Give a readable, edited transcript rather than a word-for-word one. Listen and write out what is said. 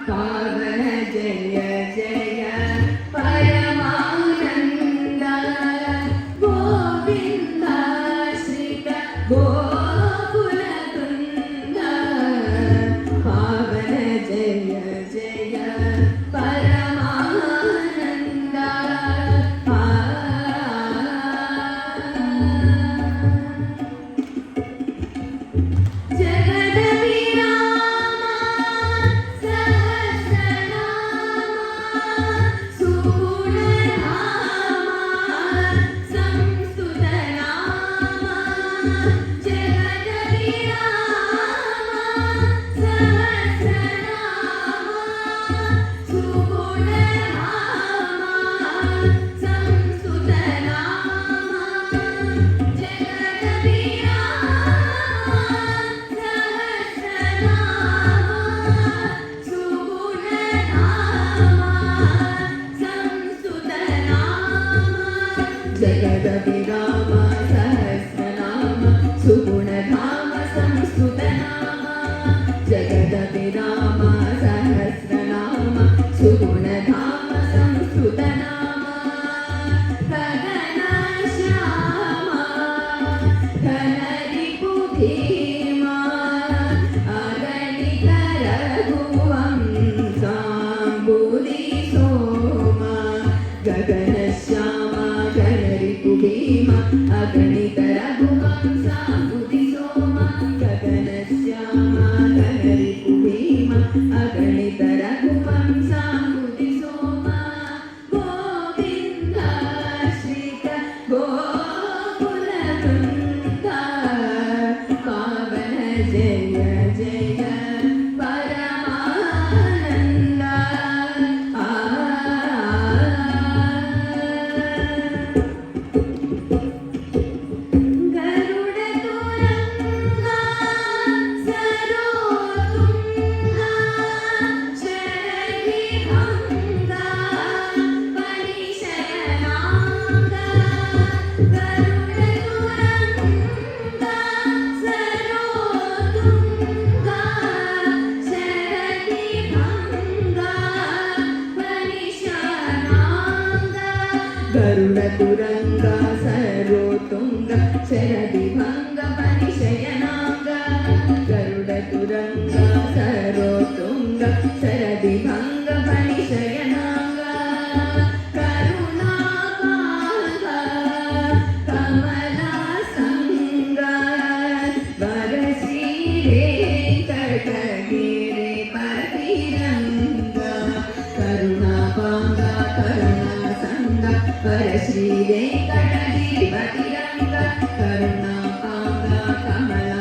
पावन जय जय परमानंद गोविंद श्रित गोकुलवृंद पावन जय जय परमानंद जगदभिराम सहस्रनाम सुगुणधाम संस्तुतनाम जगदभिराम सहस्रनाम सुगुणधाम संस्तुतनाम गगनश्याम घनरिपुभीमा अगणित रघुवंशाम्बुधिसोमा गगनश्याम भीमा अगणित रघुवंशाम्बुधिसोमा गगनश्यामा गणरिपुभीमा अगणित रघुवंशाम्बुधिसोमा गोविन्द श्रित गोकुलवृन्द पावन जय जय परमानन्द गरुडतुरंग सरोतुंग शरदिभंग परिशयनांग गरुडतुरंग सरोतुंग शरदिभंग परिशयनांग करुणाकांत कमलासंग वरश्री वेंकटगिरि पतिरंग करुणापांग परश्री वेंकटगिरि पतिरंग करुणापांग कमला